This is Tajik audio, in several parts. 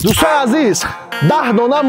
دوستای عزیز 10 دانه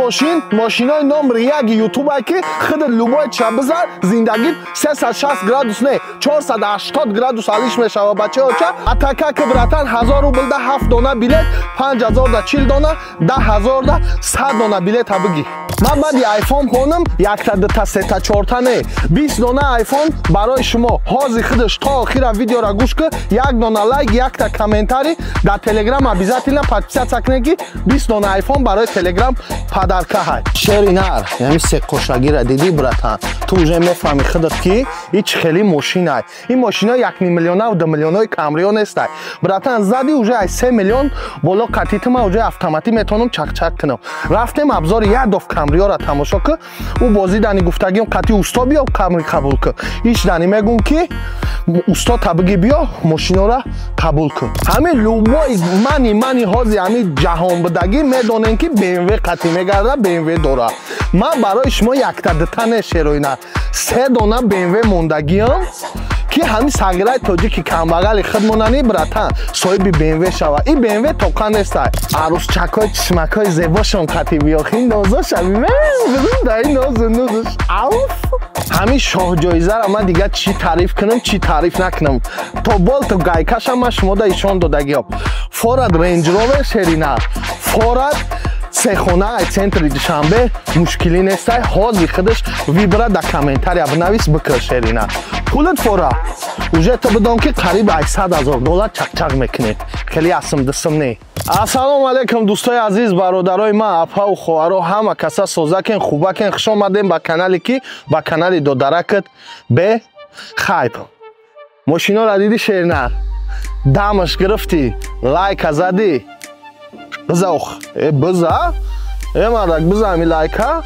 ماشینای نمره 1 یوتیوب که خود لوبای چپ بزن زندگی 360 گرادوس نه 480 گرادوس حالش میشه بچه ها چه اتاکا که براتن 1000 روبل ده 7 دانه بلیت 5000 ده 40 دانه 10000 ده 100 دانه بلیت ها بگی من بعد آیفون کنم یک تا دو تا سه تا چهار تا نه 20 دانه آیفون برای شما حاضر خودش تا آخر ویدیو را گوش که یک دانه لایک یک تا کامنتاری در تلگرام обязательно подписаться کنید 20 دانه آیفون برای تلگرام پدرکه های شرینار یعنی سه کوشاگی را دیدی براتن تو уже میفهمی خودت که هیچ خیلی ماشین های این ماشین ها 1 میلیون و 2 میلیون های کامریون است براتن زدی уже 3 میلیون بالا کاتیت ما уже автомати میتونم چک چک کنم رفتم ابزار یک دو کامریو را تماشا که او بازی دانی گفتگیم کاتی استاد بیا کامری قبول که هیچ دانی میگم که استاد تبگی بیا ماشینا را قبول کن همین لوبای منی حاضی همین جهان بدگی میدونن که BMW قطعی میگرده BMW داره من برای شما یک تا دو تا نشروینه 3 دانه BMW موندگیم که همین سگرای تاجیکی کمبغل خودمونانی براتن صاحب BMW شوه این BMW توقع نیست عروس چکای چشمکای زیباشون قطعی بیاخین نازا شوی بزن در این نازش همین شاه جایزه را من دیگه چی تعریف کنم چی تعریف نکنم تا بال تو گایکش هم شما دا ایشان دادگیم فورد رنج روور شرینه فورد سه خونه ای центр دوشنبه مشکلی نیست حاضر خودش ویبرا در کامنتاری بنویس بکر شرینا پولت فورا уже تو بدون که قریب 800,000 دلار چک چک میکنه خیلی اسم دستم نه السلام علیکم دوستای عزیز برادرای من اپا و خواهرا همه کسا سوزکن خوبکن خوش آمدین با کانالی کی با کانالی دو درکت به خیب ماشینا را دیدی شرینا دمش گرفتی لایک زدی بزاوخ بزا مردک بزا همی لایکا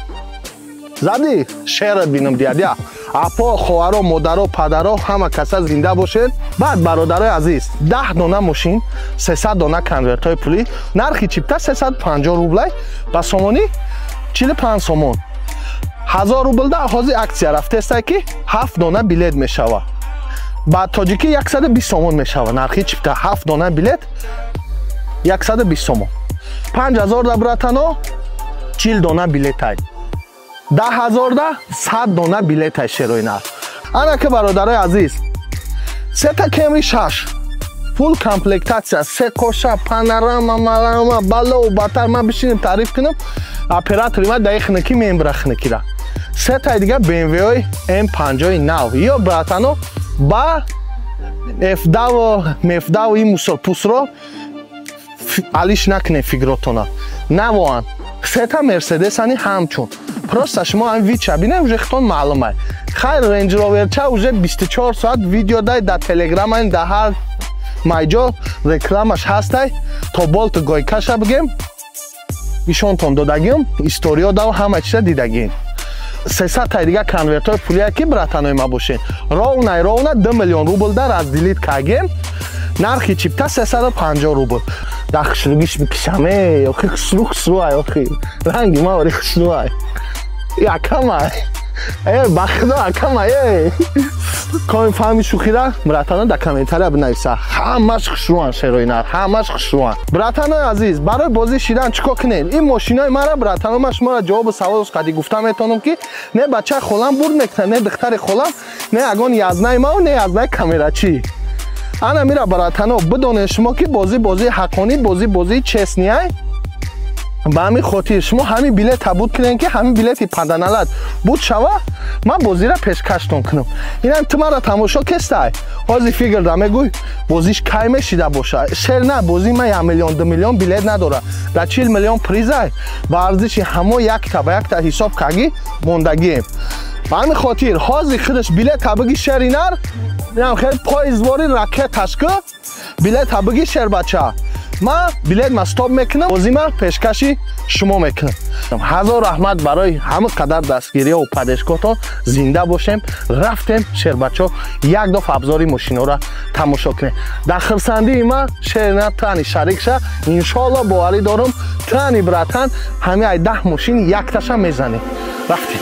زدی شیرت بینم دیا اپا خواهرا مادرها پدرها همه کسا زنده باشید بعد برادرای عزیز 10 دانه ماشین 300 دانه کنورت های پولی نرخی چیپتا 350 روبل با سومانی 45 سومون 1000 روبل ده حاضی اکسیا رفته است که 7 دانه بلیت میشوه بعد تاجیکی 120 سومون میشوه نرخی چیپتا 7 دانه بلیت 120 سومون 5000 ده براتنو 40 دانه بلیت های 10,000 ده 100 دانه بلیت های شروینه انا که برادرای عزیز 3 تا کمری 6 فول کامپلکتاسیا 3 کوشا پانوراما مالاما بالا و باتر من بشینیم تعریف کنم اپراتوری ما دقیق نکی میمبره خنکی را 3 تا دیگه BMW های M59 یا براتنو با F10 و M10 و این موسر پوس رو علیش نکنه فیگراتونا نوان 3 تا مرسدس هنی همچون просто شما هم وید چبینه уже خطون معلومه خیر رنج روور چه уже 24 ساعت ویدیو دای در تلگرام این در هر مایجا رکلامش هسته تا بالت گویکش بگیم ایشون تون دادگیم استوریا داو همه چیز دیدگیم 300 تا دیگه کنورت های پولی که براتنای ما باشین راونه 2 میلیون روبل در از دیلیت کردیم نرخی چیپتا 350 روبل در خشلوگیش بکشمه آخی خسرو های آخی رنگی ما وری خسرو های یکم های بخدا یکم های کامی فهمی شوخی را براتانا در کامنتاری بنویسه همش خسروان شروینر همش خسروان براتانای عزیز برای بازی شیرن چیکار کنین این ماشینای ما را براتانا ما شما را جواب سوال از قدی گفتم میتونم که نه بچه خولم برد میکنه نه دختر خولم نه اگان یازنای ما و نه یازنای کامیرا چی انا میره براتانو بدون شما که بازی حقانی بازی چسنی های با همین خاطر شما همین بلیت تبود کنین که همین بلیت پندنالت بود شوه من بازی را پیشکشتون کنم این هم تو را تماشا کسته حاضی فیگر را میگوی بازیش کی میشیده باشه شر نه بازی من 1 میلیون 2 میلیون بلیت نداره در 40 میلیون پریزه با ارزش همه یک تا حساب کردی موندگیم با همین خاطر حاضی خودش بلیت تبگی شرینر میرم خیلی پایزواری راکت تشکه بلیت تبگی شر بچه ما بلیت مستاب میکنم بازی ما پیشکشی شما میکنم هزار رحمت برای همه قدر دستگیری و پدشکاتان زنده باشیم رفتیم شیر بچه یک دفعه ابزاری ماشینا را تماشا کنیم در خرسندی ما شیرینه تانی شریک شه انشالله باوری دارم تانی براتن همه 10 ماشین یک تاشا میزنیم رفتیم